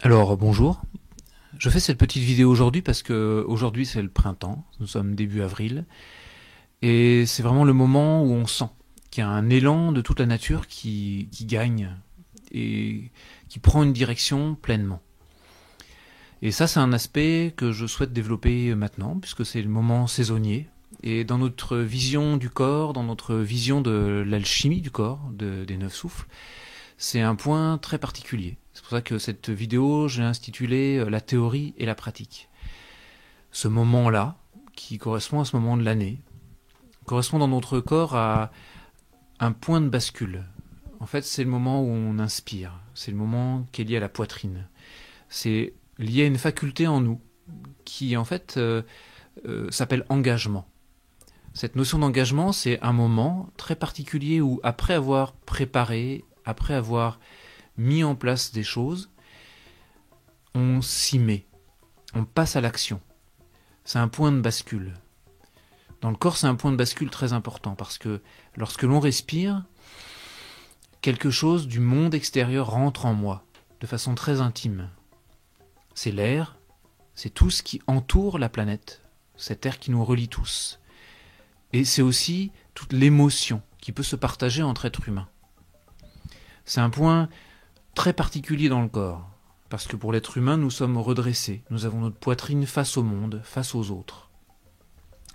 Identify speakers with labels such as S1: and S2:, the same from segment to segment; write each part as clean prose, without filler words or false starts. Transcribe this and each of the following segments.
S1: Alors bonjour, je fais cette petite vidéo aujourd'hui parce que aujourd'hui c'est le printemps, nous sommes début avril, et c'est vraiment le moment où on sent qu'il y a un élan de toute la nature qui gagne et qui prend une direction pleinement. Et ça c'est un aspect que je souhaite développer maintenant puisque c'est le moment saisonnier. Et dans notre vision du corps, dans notre vision de l'alchimie du corps, des neuf souffles, c'est un point très particulier. C'est pour ça que cette vidéo, j'ai intitulé La théorie et la pratique. Ce moment-là, qui correspond à ce moment de l'année, correspond dans notre corps à un point de bascule. En fait, c'est le moment où on inspire. C'est le moment qui est lié à la poitrine. C'est lié à une faculté en nous qui, en fait, s'appelle engagement. Cette notion d'engagement, c'est un moment très particulier où, après avoir préparé, après avoir mis en place des choses, on s'y met, on passe à l'action. C'est un point de bascule. Dans le corps, c'est un point de bascule très important parce que lorsque l'on respire, quelque chose du monde extérieur rentre en moi de façon très intime. C'est l'air, c'est tout ce qui entoure la planète, cet air qui nous relie tous. Et c'est aussi toute l'émotion qui peut se partager entre êtres humains. C'est un point très particulier dans le corps, parce que pour l'être humain, nous sommes redressés, nous avons notre poitrine face au monde, face aux autres.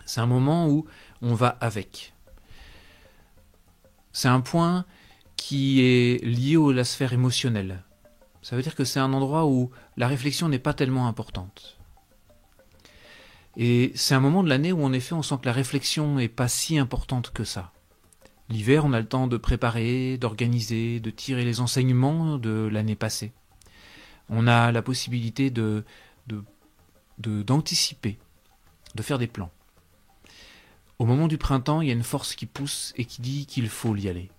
S1: C'est un moment où on va avec. C'est un point qui est lié à la sphère émotionnelle. Ça veut dire que c'est un endroit où la réflexion n'est pas tellement importante. Et c'est un moment de l'année où en effet on sent que la réflexion n'est pas si importante que ça. L'hiver, on a le temps de préparer, d'organiser, de tirer les enseignements de l'année passée. On a la possibilité d'anticiper, de faire des plans. Au moment du printemps, il y a une force qui pousse et qui dit qu'il faut y aller.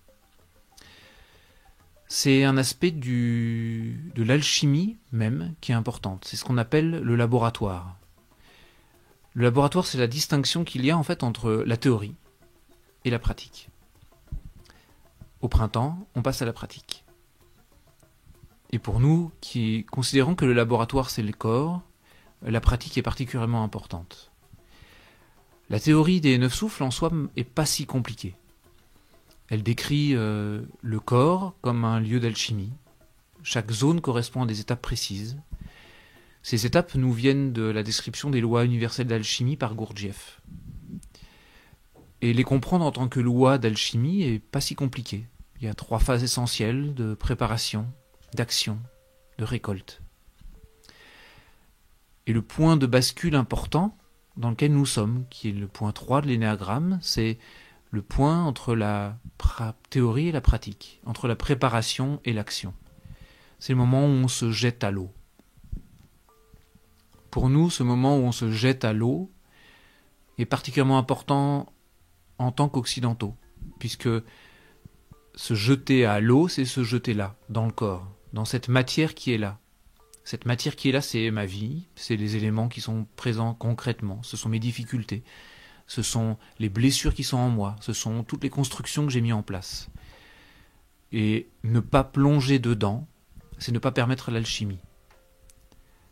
S1: C'est un aspect de l'alchimie même qui est importante. C'est ce qu'on appelle le laboratoire. Le laboratoire, c'est la distinction qu'il y a en fait entre la théorie et la pratique. Au printemps, on passe à la pratique. Et pour nous, qui considérons que le laboratoire c'est le corps, la pratique est particulièrement importante. La théorie des neuf souffles en soi est pas si compliquée. Elle décrit le corps comme un lieu d'alchimie. Chaque zone correspond à des étapes précises. Ces étapes nous viennent de la description des lois universelles d'alchimie par Gurdjieff. Et les comprendre en tant que lois d'alchimie est pas si compliqué. Il y a 3 phases essentielles de préparation, d'action, de récolte. Et le point de bascule important dans lequel nous sommes, qui est le point 3 de l'énéagramme, c'est le point entre la théorie et la pratique, entre la préparation et l'action. C'est le moment où on se jette à l'eau. Pour nous, ce moment où on se jette à l'eau est particulièrement important en tant qu'occidentaux, puisque se jeter à l'eau, c'est se jeter là, dans le corps, dans cette matière qui est là. Cette matière qui est là, c'est ma vie, c'est les éléments qui sont présents concrètement, ce sont mes difficultés, ce sont les blessures qui sont en moi, ce sont toutes les constructions que j'ai mises en place. Et ne pas plonger dedans, c'est ne pas permettre l'alchimie.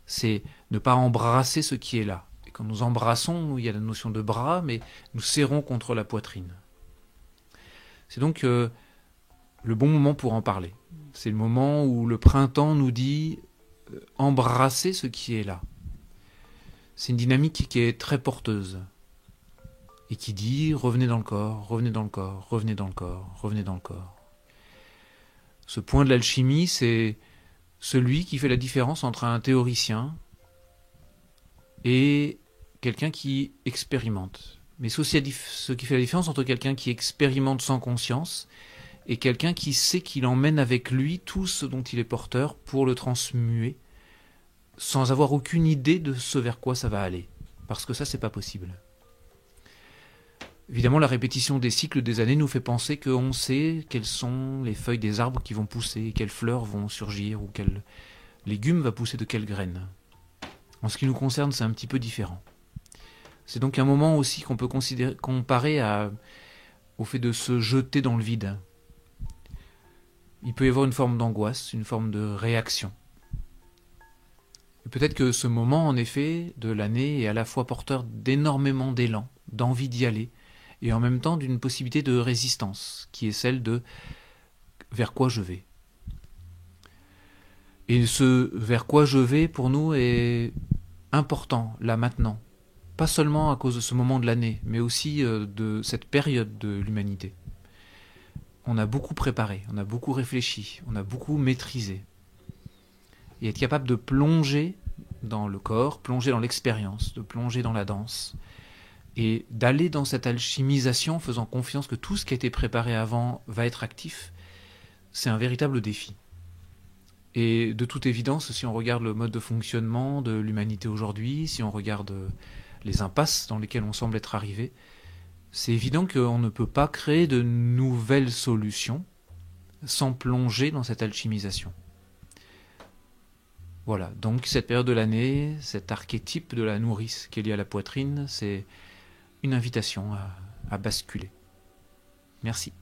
S1: C'est ne pas embrasser ce qui est là. Et quand nous embrassons, il y a la notion de bras, mais nous serrons contre la poitrine. C'est donc le bon moment pour en parler. C'est le moment où le printemps nous dit embrasser ce qui est là. C'est une dynamique qui est très porteuse et qui dit revenez dans le corps, revenez dans le corps, revenez dans le corps, revenez dans le corps. Ce point de l'alchimie, c'est celui qui fait la différence entre un théoricien et quelqu'un qui expérimente. Mais c'est aussi ce qui fait la différence entre quelqu'un qui expérimente sans conscience et quelqu'un qui sait qu'il emmène avec lui tout ce dont il est porteur pour le transmuer sans avoir aucune idée de ce vers quoi ça va aller. Parce que ça, c'est pas possible. Évidemment, la répétition des cycles des années nous fait penser qu'on sait quelles sont les feuilles des arbres qui vont pousser, quelles fleurs vont surgir, ou quel légume va pousser de quelles graines. En ce qui nous concerne, c'est un petit peu différent. C'est donc un moment aussi qu'on peut comparer au fait de se jeter dans le vide. Il peut y avoir une forme d'angoisse, une forme de réaction. Et peut-être que ce moment, en effet, de l'année est à la fois porteur d'énormément d'élan, d'envie d'y aller, et en même temps d'une possibilité de résistance, qui est celle de vers quoi je vais. Et ce vers quoi je vais, pour nous, est important, là, maintenant. Pas seulement à cause de ce moment de l'année, mais aussi de cette période de l'humanité. On a beaucoup préparé, on a beaucoup réfléchi, on a beaucoup maîtrisé. Et être capable de plonger dans le corps, plonger dans l'expérience, de plonger dans la danse, et d'aller dans cette alchimisation, faisant confiance que tout ce qui a été préparé avant va être actif, c'est un véritable défi. Et de toute évidence, si on regarde le mode de fonctionnement de l'humanité aujourd'hui, si on regarde les impasses dans lesquelles on semble être arrivé, c'est évident qu'on ne peut pas créer de nouvelles solutions sans plonger dans cette alchimisation. Voilà, donc cette période de l'année, cet archétype de la nourrice qui est lié à la poitrine, c'est une invitation à basculer. Merci.